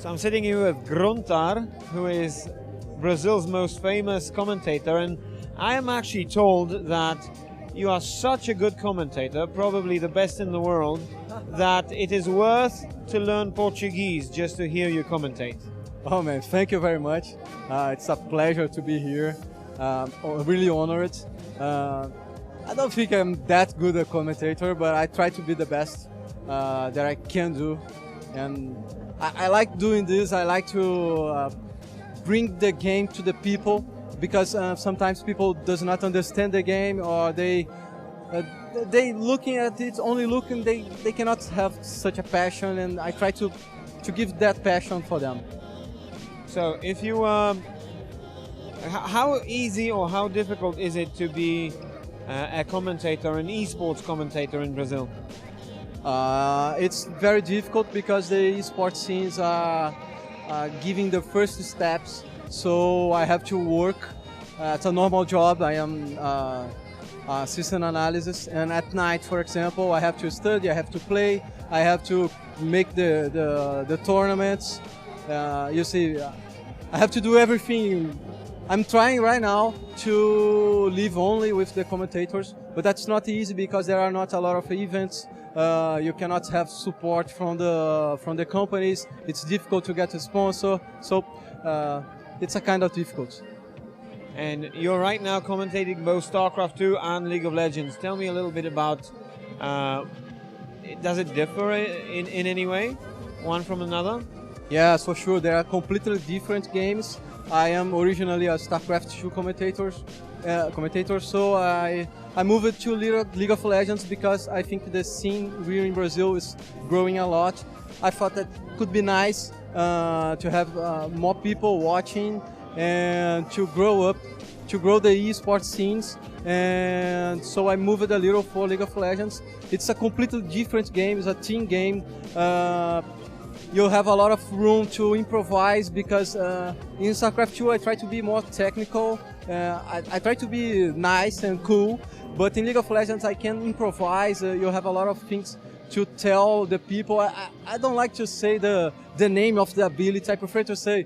So I'm sitting here with Gruntar, who is Brazil's most famous commentator, and I am actually told that you are such a good commentator, probably the best in the world, that it is worth to learn Portuguese just to hear you commentate. Oh man, thank you very much. It's a pleasure to be here. Really honored. I don't think I'm that good a commentator, but I try to be the best that I can do. And I like doing this. I like to bring the game to the people, because sometimes people does not understand the game, or they looking at it, only looking, they cannot have such a passion, and I try to give that passion for them. So if you, how easy or how difficult is it to be a commentator, an esports commentator in Brazil? It's very difficult because the esports scenes are giving the first steps, so I have to work. It's a normal job. I am system analysis, and at night, for example, I have to study, I have to play, I have to make the tournaments. You see, I have to do everything. I'm trying right now to live only with the commentators, but that's not easy because there are not a lot of events. You cannot have support from the companies. It's difficult to get a sponsor, so it's a kind of difficult. And you're right now commentating both StarCraft 2 and League of Legends. Tell me a little bit about, does it differ in any way, one from another? Yeah, for sure. They are completely different games. I am originally a StarCraft 2 commentator, so I moved to League of Legends because I think the scene here in Brazil is growing a lot. I thought that could be nice to have more people watching and to grow the esports scenes, and so I moved a little for League of Legends. It's a completely different game. It's a team game. You have a lot of room to improvise because in StarCraft 2 I try to be more technical. I try to be nice and cool, but in League of Legends I can improvise. You have a lot of things to tell the people. I don't like to say the name of the ability. I prefer to say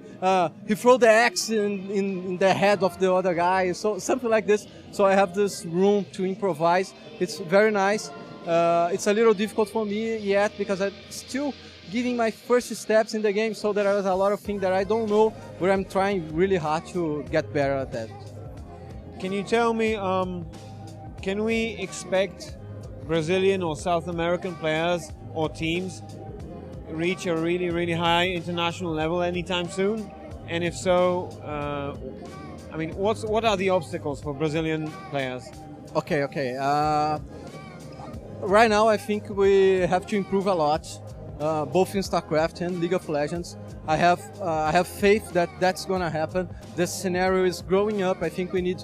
he threw the axe in the head of the other guy, so something like this. So I have this room to improvise. It's very nice. It's a little difficult for me yet because I'm still giving my first steps in the game, so there are a lot of things that I don't know, but I'm trying really hard to get better at that. Can you tell me, can we expect Brazilian or South American players or teams reach a really, really high international level anytime soon? And if so, I mean, what are the obstacles for Brazilian players? Okay. Right now I think we have to improve a lot. Both in StarCraft and League of Legends. I have faith that that's gonna happen. The scenario is growing up. I think we need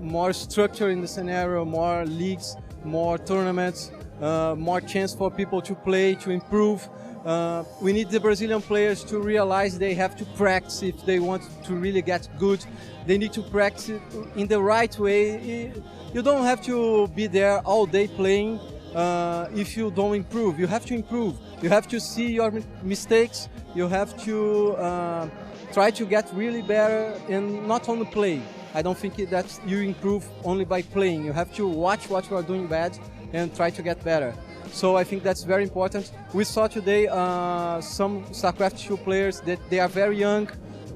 more structure in the scenario, more leagues, more tournaments, more chance for people to play, to improve. We need the Brazilian players to realize they have to practice if they want to really get good. They need to practice it in the right way. You don't have to be there all day playing. If you don't improve, you have to improve. You have to see your mistakes. You have to try to get really better and not only play. I don't think that you improve only by playing. You have to watch what you are doing bad and try to get better. So I think that's very important. We saw today some StarCraft 2 players that they are very young.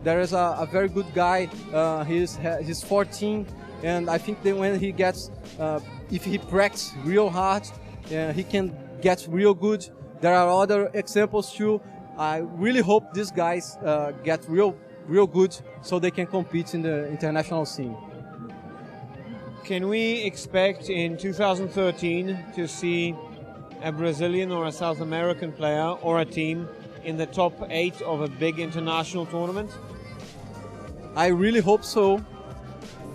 There is a very good guy. He's 14, and I think that when he gets, if he practices real hard, he can get real good. There are other examples too. I really hope these guys get real good so they can compete in the international scene. Can we expect in 2013 to see a Brazilian or a South American player or a team in the top 8 of a big international tournament? I really hope so.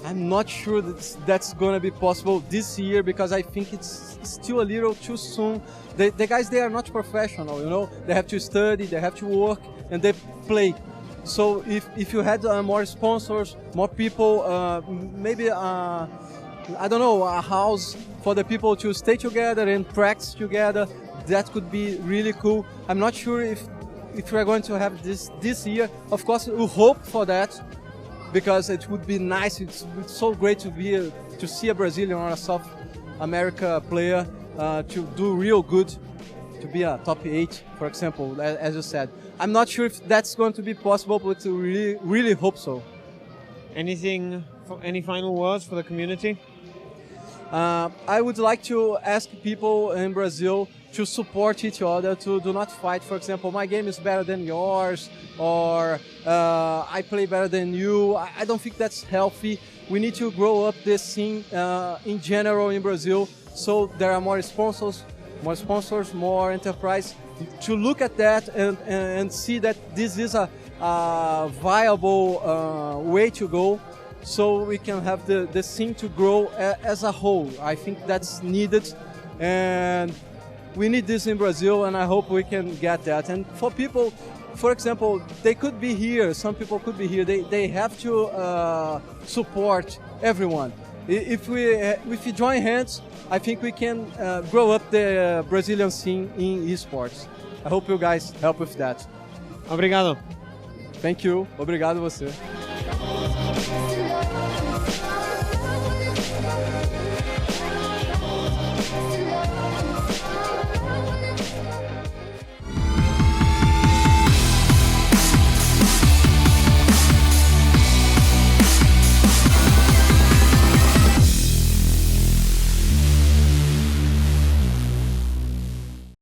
I'm not sure that's going to be possible this year because I think it's still a little too soon. The guys, they are not professional, you know. They have to study, they have to work, and they play. So if you had more sponsors, more people, maybe, I don't know, a house for the people to stay together and practice together, that could be really cool. I'm not sure if if we are going to have this year, of course we hope for that, because it would be nice. It's so great to see a Brazilian or a South America player to do real good, to be a top 8, for example, as you said. I'm not sure if that's going to be possible, but we really hope so. Any final words for the community? I would like to ask people in Brazil to support each other, to do not fight. For example, my game is better than yours, or I play better than you. I don't think that's healthy. We need to grow up this scene in general in Brazil, so there are more sponsors, more enterprise, to look at that and see that this is a viable way to go, so we can have the scene to grow as a whole. I think that's needed, and we need this in Brazil, and I hope we can get that. And for people, for example, they could be here, some people could be here, they have to support everyone. If we join hands, I think we can grow up the Brazilian scene in esports. I hope you guys help with that. Obrigado. Thank you. Obrigado você.